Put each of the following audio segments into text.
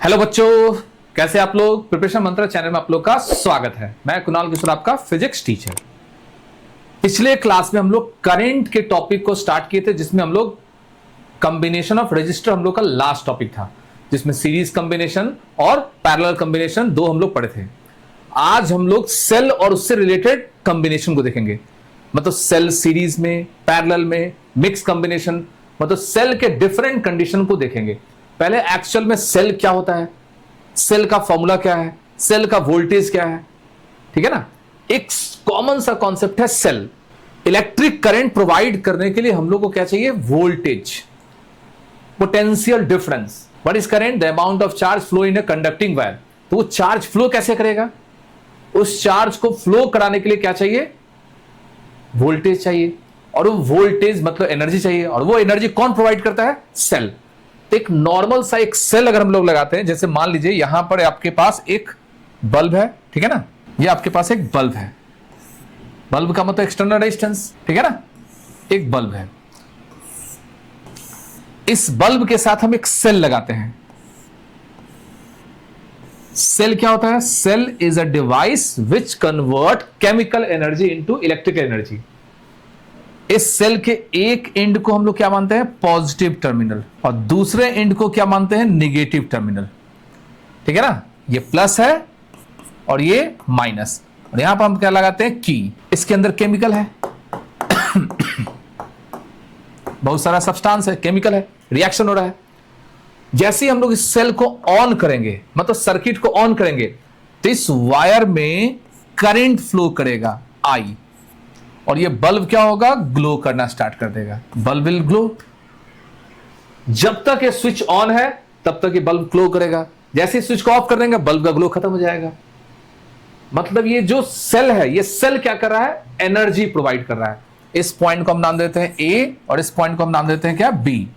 Hello बच्चों, कैसे आप लोग। प्रिपरेशन मंत्र चैनल में आप लोग का स्वागत है। मैं कुणाल किशोर, आपका फिजिक्स टीचर। पिछले क्लास में हम लोग करंट के टॉपिक को स्टार्ट किए थे, जिसमें हम लोग कॉम्बिनेशन ऑफ रजिस्टर हम लोग का लास्ट टॉपिक था, जिसमें सीरीज कॉम्बिनेशन और पैरेलल कॉम्बिनेशन दो हम लोग पढ़े थे। आज हम लोग सेल और उससे रिलेटेड कॉम्बिनेशन को देखेंगे, मतलब सेल सीरीज में, पैरेलल में, मिक्स कॉम्बिनेशन, मतलब सेल के डिफरेंट कंडीशन को देखेंगे। पहले एक्चुअल में सेल क्या होता है, सेल का फॉर्मूला क्या है, सेल का वोल्टेज क्या है, ठीक है ना। एक कॉमन सा कॉन्सेप्ट है सेल। इलेक्ट्रिक करंट प्रोवाइड करने के लिए हम लोग को क्या चाहिए, voltage, potential difference. What is current? The amount of charge flow in a conducting wire. तो वो चार्ज फ्लो कैसे करेगा, उस चार्ज को फ्लो कराने के लिए क्या चाहिए, वोल्टेज चाहिए। और वो वोल्टेज मतलब एनर्जी चाहिए, और वो एनर्जी कौन प्रोवाइड करता है, सेल। तो एक नॉर्मल सा एक सेल अगर हम लोग लगाते हैं, जैसे मान लीजिए यहां पर आपके पास एक बल्ब है, ठीक है ना, ये आपके पास एक बल्ब है। बल्ब का मतलब एक्सटर्नल रेजिस्टेंस, ठीक है ना, एक बल्ब है। इस बल्ब के साथ हम एक सेल लगाते हैं। सेल क्या होता है? Cell is a device which convert chemical energy into electrical energy. इस सेल के एक एंड को हम लोग क्या मानते हैं, पॉजिटिव टर्मिनल, और दूसरे एंड को क्या मानते हैं, निगेटिव टर्मिनल, ठीक है ना। ये प्लस है और ये माइनस, और यहां पर हम क्या लगाते हैं, की। इसके अंदर केमिकल है बहुत सारा सब्सटेंस है, केमिकल है, रिएक्शन हो रहा है। जैसे ही हम लोग इस सेल को ऑन करेंगे, मतलब सर्किट को ऑन करेंगे, तो इस वायर में करंट फ्लो करेगा, आई, और ये बल्ब क्या होगा, ग्लो करना स्टार्ट कर देगा। Bulb will glow. जब तक ये स्विच ऑन है तब तक ये बल्ब ग्लो करेगा। जैसे स्विच को ऑफ कर देंगे, बल्ब का ग्लो खत्म हो जाएगा। मतलब ये जो सेल है, ये सेल क्या कर रहा है, एनर्जी प्रोवाइड कर रहा है। इस पॉइंट को हम नाम देते हैं ए, और इस पॉइंट को हम नाम देते हैं क्या, बी।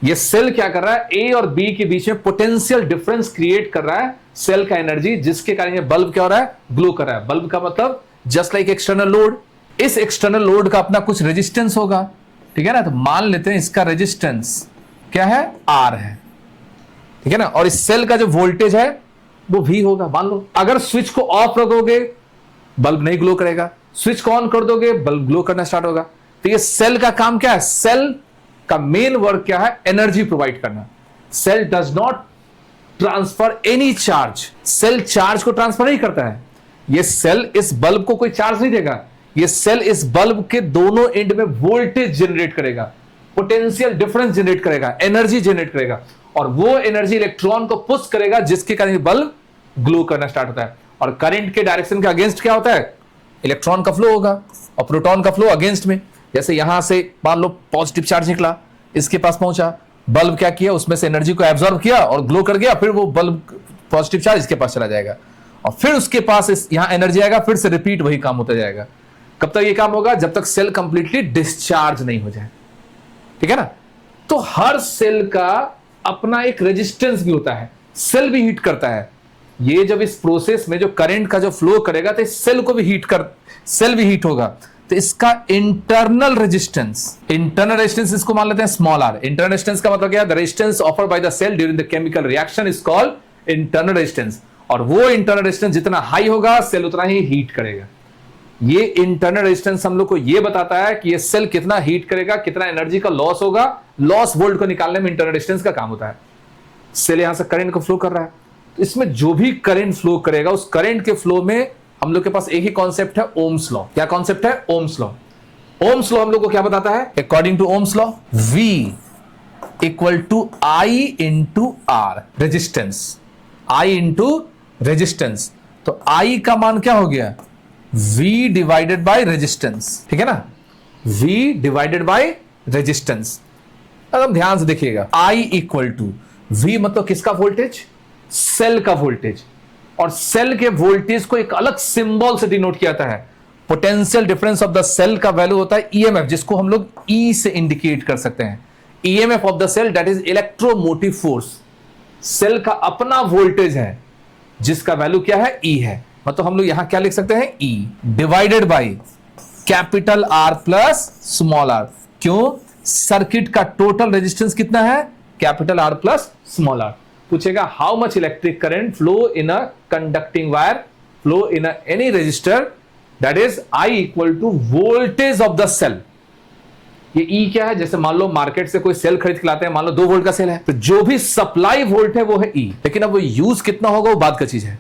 ये सेल क्या कर रहा है, ए और बी के बीच में पोटेंशियल डिफरेंस क्रिएट कर रहा है सेल का एनर्जी, जिसके कारण ये बल्ब क्या हो रहा है, ग्लो कर रहा है। बल्ब का मतलब जस्ट लाइक एक्सटर्नल लोड। इस एक्सटर्नल लोड का अपना कुछ रेजिस्टेंस होगा, ठीक है ना। तो मान लेते हैं इसका रेजिस्टेंस क्या है, आर है, ठीक है ना। और इस सेल का जो वोल्टेज है वो भी होगा, मान लो। अगर स्विच को ऑफ रखोगे बल्ब नहीं ग्लो करेगा, स्विच को ऑन कर दोगे बल्ब ग्लो करना स्टार्ट होगा। तो ये सेल का काम क्या है, सेल का मेन वर्क क्या है, एनर्जी प्रोवाइड करना। Cell does not transfer any charge. Cell charge को ट्रांसफर नहीं करता है। ये सेल इस बल्ब को कोई चार्ज नहीं देगा। ये सेल इस बल्ब के दोनों एंड में वोल्टेज जनरेट करेगा, पोटेंशियल डिफरेंस जनरेट करेगा, एनर्जी जनरेट करेगा, और वो एनर्जी इलेक्ट्रॉन को पुश करेगा, जिसके कारण बल्ब ग्लो करना स्टार्ट होता है। और करंट के डायरेक्शन के अगेंस्ट क्या होता है, इलेक्ट्रॉन का फ्लो होगा, और प्रोटॉन का फ्लो अगेंस्ट में। जैसे यहां से मान लो पॉजिटिव चार्ज निकला, इसके पास पहुंचा, बल्ब क्या किया, उसमें से एनर्जी को एब्जॉर्ब किया और ग्लो कर गया। फिर वो बल्ब पॉजिटिव चार्ज इसके पास चला जाएगा, और फिर उसके पास यहां एनर्जी आएगा, फिर से रिपीट वही काम होता जाएगा। कब तक ये काम होगा, जब तक सेल कंप्लीटली डिस्चार्ज नहीं हो जाए, ठीक है ना। तो हर सेल का अपना एक रेजिस्टेंस भी होता है। सेल भी हीट करता है। ये जब इस प्रोसेस में जो करंट का जो फ्लो करेगा, तो इस सेल को भी सेल भी हीट होगा। तो इसका इंटरनल रेजिस्टेंस इसको मान लेते हैं स्मॉल आर। इंटरनल रेजिस्टेंस का मतलब क्या है, the resistance offered by the cell during the chemical reaction is called internal resistance. और वो इंटरनल रेजिस्टेंस जितना हाई होगा, सेल उतना ही हीट करेगा। ये इंटरनल रेजिस्टेंस हम लोग को ये बताता है कि ये सेल कितना हीट करेगा, कितना एनर्जी का लॉस होगा। लॉस वोल्ट को निकालने में इंटरनल रेजिस्टेंस का काम होता है। सेल यहां से करंट को फ्लो कर रहा है, तो इसमें जो भी करंट फ्लो करेगा, उस करंट के फ्लो में हम लोग के पास एक ही कॉन्सेप्ट है, ओम्स लॉ। क्या कॉन्सेप्ट है, ओम्स लॉ। ओम्स लॉ हम लोग को क्या बताता है, according to Ohm's law, V equal to I into R, resistance, I into resistance. तो आई का मान क्या हो गया, V डिवाइडेड बाय रेजिस्टेंस, ठीक है ना, V डिवाइडेड बाय रेजिस्टेंस। अब ध्यान से देखिएगा, I इक्वल टू V मतलब किसका वोल्टेज, सेल का वोल्टेज। और सेल के वोल्टेज को एक अलग सिंबल से डिनोट किया जाता है। Potential difference of the cell का वैल्यू होता है EMF, जिसको हम लोग E से इंडिकेट कर सकते हैं। EMF of the cell that is electromotive force. Cell का अपना वोल्टेज है, जिसका वैल्यू क्या है, E है। मतलब हम लोग यहां क्या लिख सकते हैं, E divided by capital R plus small r। क्यों, सर्किट का टोटल रेजिस्टेंस कितना है, capital R plus small r। पूछेगा how much electric current flow in a conducting wire, flow in any resistor, that is I equal to voltage of the cell. ये E क्या है? जैसे मान लो market से कोई सेल खरीद के लाते हैं, मान लो 2 वोल्ट का सेल है, तो जो भी सप्लाई वोल्ट है वो है E, लेकिन अब वो यूज कितना होगा वो बाद का चीज है।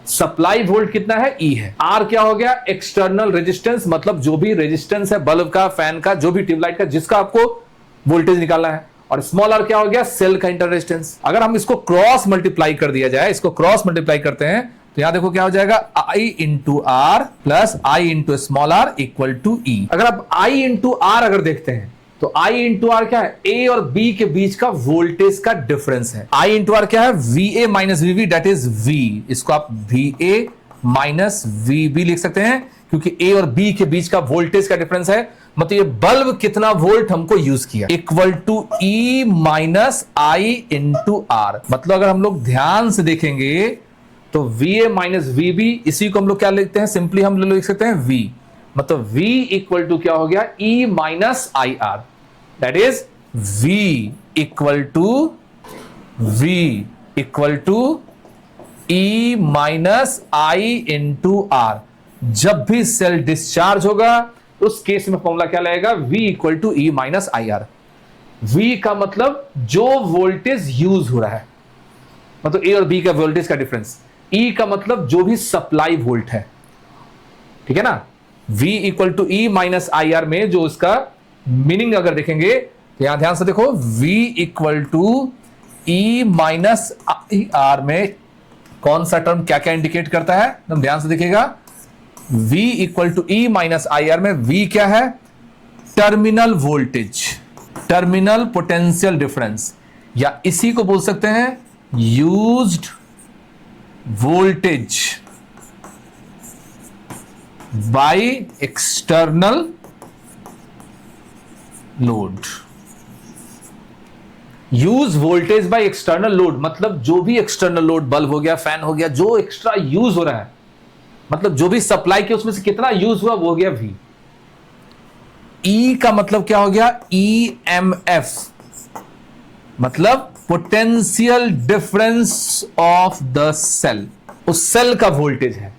सप्लाई वोल्ट कितना है? E है। R क्या हो गया? एक्सटर्नल रेजिस्टेंस, मतलब जो भी रेजिस्टेंस है बल्ब का, फैन का, जो भी ट्यूबलाइट का, जिसका आपको वोल्टेज निकालना है। और स्मॉल r क्या हो गया? सेल का इंटर रेजिस्टेंस। अगर हम इसको क्रॉस मल्टीप्लाई कर दिया जाए, इसको क्रॉस मल्टीप्लाई करते हैं तो यहां देखो क्या हो जाएगा, I into R plus I into small R equal to E। अगर आप I इंटू आर अगर देखते हैं तो I इंटू आर क्या है? A और B के बीच का वोल्टेज का डिफरेंस है। I इंटू आर क्या है? VA माइनस VB, दैट इज V। इसको आप VA माइनस VB लिख सकते हैं क्योंकि A और B के बीच का वोल्टेज का डिफरेंस है। मतलब ये बल्ब कितना वोल्ट हमको यूज किया, equal to E minus I into R. मतलब अगर हम लोग ध्यान से देखेंगे तो VA माइनस VB, इसी को हम लोग क्या लिखते हैं? सिंपली हम लोग लिख सकते हैं V। मतलब V इक्वल टू क्या हो गया? E minus I R, that is V equal to E minus I into R. जब भी सेल डिस्चार्ज होगा उस केस में फॉर्मूला क्या लगेगा? V equal to E minus I R. V का मतलब जो वोल्टेज यूज हो रहा है, मतलब A और B का वोल्टेज का डिफरेंस। E का मतलब जो भी सप्लाई वोल्ट है, ठीक है ना। V equal to E minus I R में जो उसका मीनिंग अगर देखेंगे तो यहां ध्यान से देखो, V equal to E minus I R में कौन सा टर्म क्या क्या इंडिकेट करता है, तुम ध्यान से देखिएगा। V equal to E minus I R में V क्या है? Terminal voltage, terminal potential difference, या इसी को बोल सकते हैं used voltage by external load. Use voltage by external load मतलब जो भी एक्सटर्नल लोड, बल्ब हो गया, फैन हो गया, जो एक्स्ट्रा यूज हो रहा है, मतलब जो भी सप्लाई की उसमें से कितना यूज हुआ वो हो गया V। E का मतलब क्या हो गया? EMF, मतलब potential difference of the cell, उस सेल का वोल्टेज है।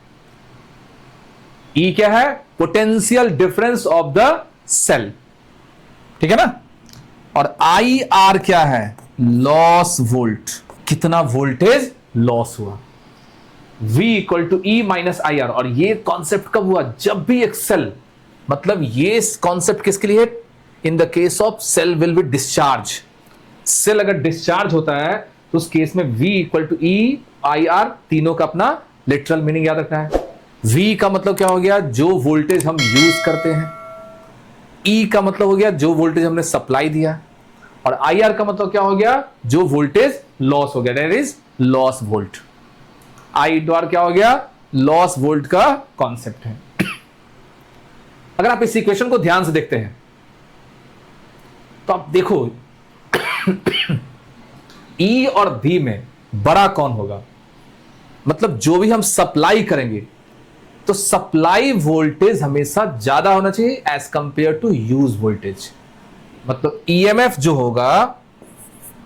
E क्या है? Potential difference of the cell, ठीक है ना। और IR क्या है? लॉस वोल्ट, कितना वोल्टेज लॉस हुआ। V equal to E minus I R. और ये कॉन्सेप्ट कब हुआ? जब भी एक सेल, मतलब ये कॉन्सेप्ट किसके लिए? In the case of cell will be discharge. Cell अगर डिस्चार्ज होता है तो उस केस में V equal to E I R, तीनों का अपना लिटरल मीनिंग याद रखना है। V का मतलब क्या हो गया? जो वोल्टेज हम यूज करते हैं। E का मतलब हो गया जो वोल्टेज हमने सप्लाई दिया। और IR का मतलब क्या हो गया? जो वोल्टेज लॉस हो गया, that is loss volt. I into R क्या हो गया? लॉस वोल्ट का कॉन्सेप्ट है। अगर आप इस इक्वेशन को ध्यान से देखते हैं तो आप देखो E और V में बड़ा कौन होगा? मतलब जो भी हम सप्लाई करेंगे तो सप्लाई वोल्टेज हमेशा ज्यादा होना चाहिए as compare to use voltage. मतलब EMF जो होगा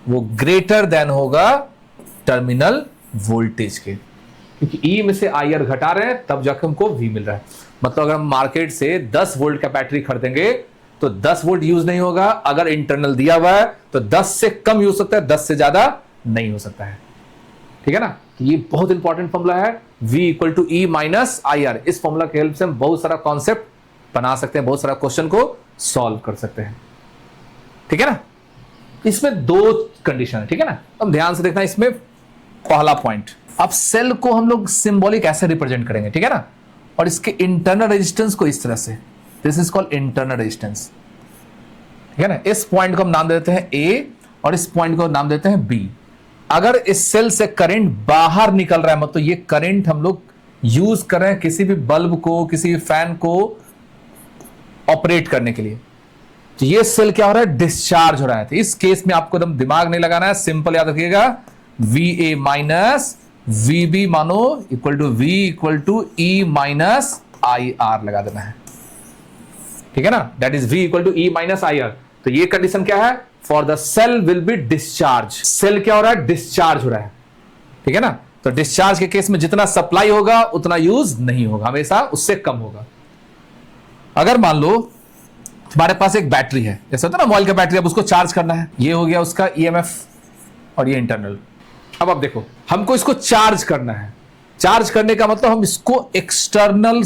वो ग्रेटर देन होगा टर्मिनल वोल्टेज के, क्योंकि E में से IR घटा रहे हैं तब जाकर हमको V मिल रहा है। मतलब अगर हम मार्केट से 10 वोल्ट का बैटरी खरीदेंगे तो 10 वोल्ट यूज नहीं होगा, अगर इंटरनल दिया हुआ है तो 10 से कम यूज सकता है, 10 से ज्यादा नहीं हो सकता है, ठीक है ना। तो ये बहुत इंपॉर्टेंट फॉर्मूला है, V equal to E minus I R. इस फॉर्मूला के हेल्प से हम बहुत सारा कॉन्सेप्ट बना सकते हैं, बहुत सारा क्वेश्चन को सॉल्व कर सकते हैं, ठीक है ना। इसमें 2 कंडीशन है, ठीक है ना। अब ध्यान से देखना, इसमें पहला पॉइंट, अब सेल को हम लोग सिंबॉलिक ऐसे रिप्रेजेंट करेंगे, ठीक है ना। और इसके इंटरनल रेजिस्टेंस को इस तरह से, this is called internal resistance, ठीक है ना। इस पॉइंट को हम नाम देते हैं A और इस पॉइंट को नाम देते हैं B। अगर इस सेल से करंट बाहर निकल रहा है, मतलब ये करंट हम लोग यूज कर रहे हैं किसी भी बल्ब को, किसी भी फैन को ऑपरेट करने के लिए, तो ये सेल क्या हो रहा है? डिस्चार्ज हो रहा है। तो इस केस में आपको एकदम दिमाग नहीं लगाना है, सिंपल याद रखिएगा, VA माइनस VB मानो equal to V equal to E minus IR लगा देना है, ठीक है ना। That is V equal to E minus IR। तो ये कंडीशन क्या है? For the cell will be discharge. Cell क्या हो रहा है? डिस्चार्ज हो रहा है, ठीक है ना। तो डिस्चार्ज के केस में जितना सप्लाई होगा उतना यूज नहीं होगा, हमेशा उससे कम होगा। अगर मान लो तुम्हारे पास एक बैटरी है, जैसे होता है ना मोबाइल का बैटरी, अब उसको चार्ज करना है, ये हो गया उसका ईएमएफ और ये इंटरनल। अब देखो हमको इसको चार्ज करना है। चार्ज करने का मतलब हम इसको एक्सटर्नल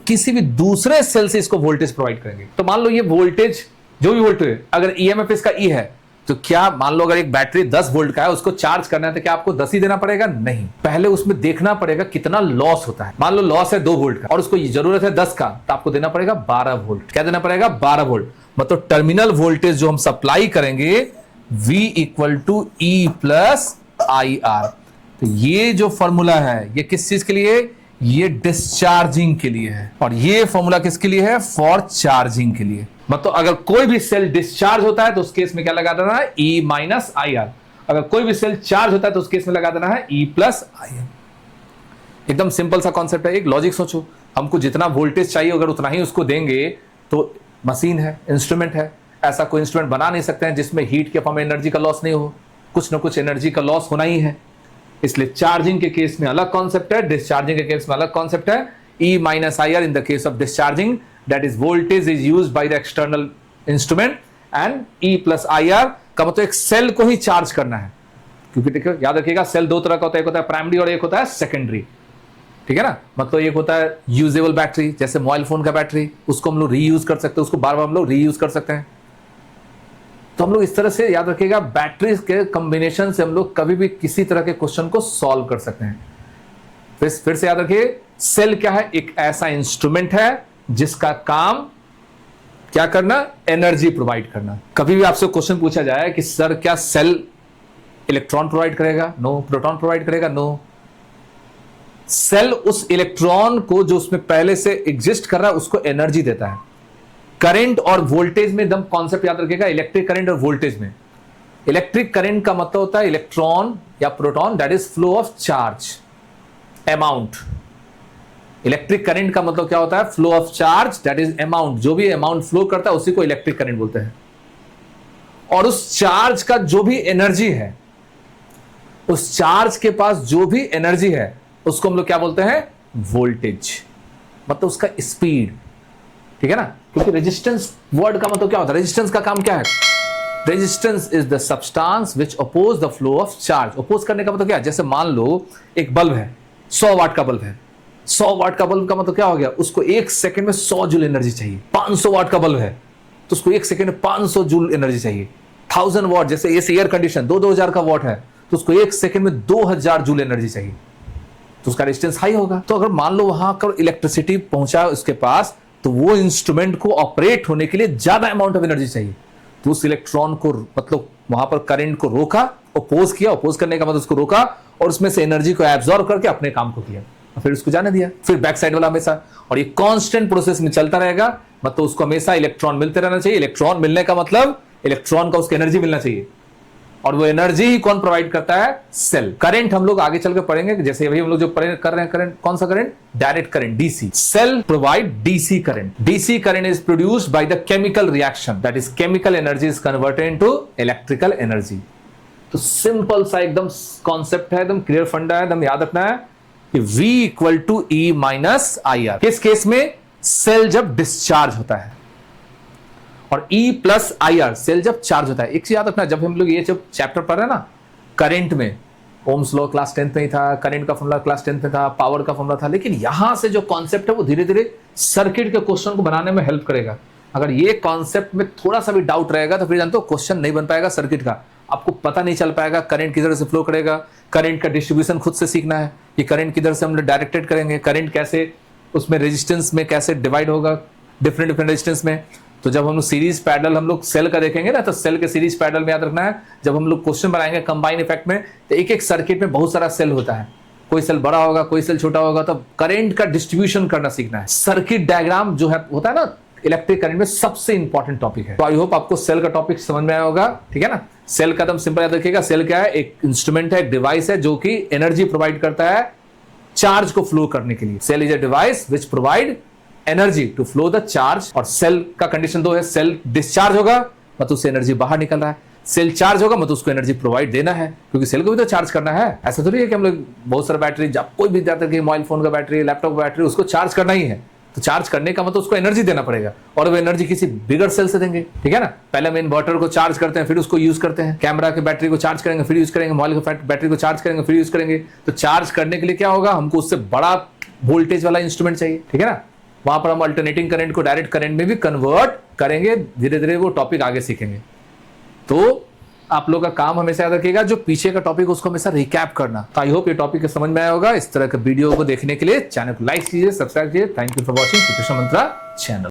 किसी भी दूसरे सेल से इसको वोल्टेज प्रोवाइड करेंगे। तो मान लो ये वोल्टेज, जो भी वोल्टेज, अगर ईएमएफ इसका ई है, तो क्या मान लो अगर एक बैटरी 10 वोल्ट का है, उसको चार्ज करना है, तो क्या आपको 10 ही देना पड़ेगा? नहीं, पहले उसमें देखना पड़ेगा कितना लॉस होता है। मान लो लॉस है 2 वोल्ट का और उसको जरूरत है 10 का, तो आपको देना पड़ेगा 12 वोल्ट। क्या देना पड़ेगा? 12 वोल्ट। मतलब टर्मिनल वोल्टेज जो हम सप्लाई करेंगे V = E + IR। तो ये जो फॉर्मूला है ये किस चीज के लिए? ये डिस्चार्जिंग के लिए है। और ये फॉर्मूला किसके लिए है? फॉर चार्जिंग के लिए। मतलब अगर कोई भी सेल डिस्चार्ज होता है तो उस केस में क्या लगा देना है? E - IR। अगर कोई भी सेल चार्ज होता है तो उस केस में लगा देना है E + IR। एकदम सिंपल सा कॉन्सेप्ट है। एक लॉजिक सोचो, हमको जितना वोल्टेज चाहिए अगर उतना ही उसको देंगे तो मशीन है, इंस्ट्रूमेंट है, ऐसा कोई इंस्ट्रूमेंट बना नहीं सकते हैं जिसमें हीट के फॉर्म में एनर्जी का लॉस नहीं हो। कुछ ना कुछ एनर्जी का लॉस होना ही है। इसलिए चार्जिंग के केस में अलग कॉन्सेप्ट है, डिस्चार्जिंग के केस में अलग कॉन्सेप्ट है। E - IR in the case of discharging, that is voltage is used by the external instrument, and E + IR का मतलब एक सेल को ही चार्ज करना है। क्योंकि देखो याद रखिएगा सेल 2 तरह का होता है, एक होता है प्राइमरी और एक होता है सेकेंडरी, ठीक है ना। मतलब एक होता है यूजेबल बैटरी, जैसे मोबाइल फोन का बैटरी, उसको हम लोग रीयूज कर सकते हैं, उसको बार बार हम लोग रीयूज कर सकते हैं। तो हम लोग इस तरह से याद रखिएगा बैटरी के कॉम्बिनेशन से हम लोग कभी भी किसी तरह के क्वेश्चन को सॉल्व कर सकते हैं। फिर से याद रखिए, सेल क्या है? एक ऐसा इंस्ट्रूमेंट है जिसका काम क्या करना? एनर्जी प्रोवाइड करना। कभी भी आपसे क्वेश्चन पूछा जाए कि सर क्या सेल इलेक्ट्रॉन प्रोवाइड करेगा? नो। प्रोटॉन प्रोवाइड करेगा? नो। सेल उस इलेक्ट्रॉन को जो उसमें पहले से एग्जिस्ट कर रहा है उसको एनर्जी देता है। करंट और वोल्टेज में एकदम कॉन्सेप्ट याद रखिएगा, इलेक्ट्रिक करंट और वोल्टेज में। इलेक्ट्रिक करंट का मतलब होता है इलेक्ट्रॉन या proton, that is flow of charge amount. Electric current का मतलब क्या होता है? Flow of charge, that is amount. जो भी अमाउंट फ्लो करता है उसी को इलेक्ट्रिक करंट बोलते हैं। और उस चार्ज का जो भी एनर्जी है, उस चार्ज के पास जो भी एनर्जी है उसको हम लोग क्या बोलते हैं? वोल्टेज। मतलब उसका स्पीड, ठीक है ना। क्योंकि रेजिस्टेंस वर्ड का मतलब क्या होता है? रेजिस्टेंस का काम क्या है? Resistance is the substance which oppose the flow of charge. Oppose करने का मतलब क्या है? जैसे मान लो एक बल्ब है, 100 वाट का बल्ब है। 100 वाट का बल्ब का मतलब क्या हो गया? उसको 1 सेकंड में 100 जूल एनर्जी चाहिए। 500 वाट का बल्ब है तो उसको 1 सेकंड में 500 जूल एनर्जी चाहिए। 1000 वाट, जैसे एसी एयर कंडीशन 2000 का वाट है तो उसको 1 सेकंड में 2000 जूल एनर्जी चाहिए, तो उसका रेजिस्टेंस हाई होगा। तो अगर मान लो वहां पर इलेक्ट्रिसिटी पहुंचा उसके पास, तो वो इंस्ट्रूमेंट को ऑपरेट होने के लिए ज्यादा अमाउंट ऑफ एनर्जी चाहिए। तो उस इलेक्ट्रॉन को मतलब वहां पर करंट को रोका, अपोज किया। अपोज करने का मतलब उसको रोका और उसमें से एनर्जी को एब्जॉर्ब करके अपने काम को किया, फिर उसको जाने दिया। फिर बैक साइड वाला हमेशा, और ये कांस्टेंट प्रोसेस में चलता रहेगा। मतलब उसको हमेशा इलेक्ट्रॉन मिलते रहना चाहिए। इलेक्ट्रॉन मिलने का मतलब इलेक्ट्रॉन का उसको एनर्जी मिलना चाहिए, और वो एनर्जी ही कौन प्रोवाइड करता है? सेल। करंट हम लोग आगे चल के पढ़ेंगे, जैसे अभी हम लोग जो कर रहे हैं करंट, कौन सा current? Direct current, DC. Cell provide DC current. DC current is produced by the chemical reaction, that is chemical energy is converted into electrical energy. तो सिंपल सा एकदम कॉन्सेप्ट है, एकदम क्लियर फंडा है, एकदम याद रखना है कि V = E - IR। किस केस में? सेल जब डिस्चार्ज होता है, और E + IR सेल जब चार्ज होता है। एक चीज याद रखना, जब हम लोग ये जब चैप्टर पढ़ रहे हैं ना, करंट में ओम्स लॉ क्लास 10th में ही था, करंट का फॉर्मूला क्लास 10th में था, पावर का फॉर्मूला था, लेकिन यहां से जो कॉन्सेप्ट है वो धीरे धीरे सर्किट के क्वेश्चन को बनाने में हेल्प करेगा। अगर ये कॉन्सेप्ट में थोड़ा सा भी डाउट रहेगा तो फिर जानते हो क्वेश्चन नहीं बन पाएगा सर्किट का। आपको पता नहीं चल पाएगा करंट किधर से फ्लो करेगा, करंट का डिस्ट्रीब्यूशन खुद से सीखना है, ये करंट किधर से हम लोग डायरेक्टेड करेंगे, करंट कैसे उसमें रेजिस्टेंस में कैसे डिवाइड होगा डिफरेंट डिफरेंट रेजिस्टेंस में। तो जब हम लोग सीरीज पैरेलल हम लोग सेल का देखेंगे ना, तो सेल के सीरीज पैरेलल में याद रखना है, जब हम लोग क्वेश्चन बनाएंगे कंबाइन इफेक्ट में, तो एक एक सर्किट में बहुत सारा सेल होता है, कोई सेल बड़ा होगा कोई सेल छोटा होगा, तो करंट का डिस्ट्रीब्यूशन करना सीखना है। सर्किट डायग्राम जो है होता है ना इलेक्ट्रिक करंट में, सबसे इंपॉर्टेंट टॉपिक है। तो आई होप आपको सेल का टॉपिक समझ में आया होगा, ठीक है ना। सेल का एकदम सिंपल याद रखिएगा, सेल क्या है? एक इंस्ट्रूमेंट है, एक डिवाइस है जो कि एनर्जी प्रोवाइड करता है चार्ज को फ्लो करने के लिए। Cell is a device which provide energy to flow the charge. और सेल का कंडीशन 2 है, सेल डिस्चार्ज होगा मतलब उससे एनर्जी बाहर निकल रहा है। सेल चार्ज होगा मतलब उसको एनर्जी प्रोवाइड देना है, क्योंकि सेल को भी तो चार्ज करना है। ऐसा थोड़ी है कि हम लोग बहुत सारा बैटरी, जब कोई भी जाता है मोबाइल फोन का बैटरी, लैपटॉप का बैटरी, उसको चार्ज करना ही है, तो चार्ज करने का मतलब उसको एनर्जी देना पड़ेगा, और वो एनर्जी किसी बिगर सेल से देंगे, ठीक है ना। पहले हम इन्वर्टर को चार्ज करते हैं फिर उसको यूज करते हैं, कैमरा के बैटरी को चार्ज करेंगे फिर यूज करेंगे, मोबाइल के बैटरी को चार्ज करेंगे फिर यूज करेंगे। तो चार्ज करने के लिए क्या होगा, हमको उससे बड़ा वोल्टेज वाला इंस्ट्रूमेंट चाहिए, ठीक है ना। वहां पर हम अल्टरनेटिंग करंट को डायरेक्ट करंट में भी कन्वर्ट करेंगे, धीरे धीरे वो टॉपिक आगे सीखेंगे। तो आप लोग का काम हमेशा याद रखिएगा, जो पीछे का टॉपिक उसको हमेशा रिकैप करना। तो आई होप ये टॉपिक समझ में आया होगा। इस तरह के वीडियो को देखने के लिए चैनल को लाइक कीजिए, सब्सक्राइब कीजिए। Thank you for watching professional Mantra channel.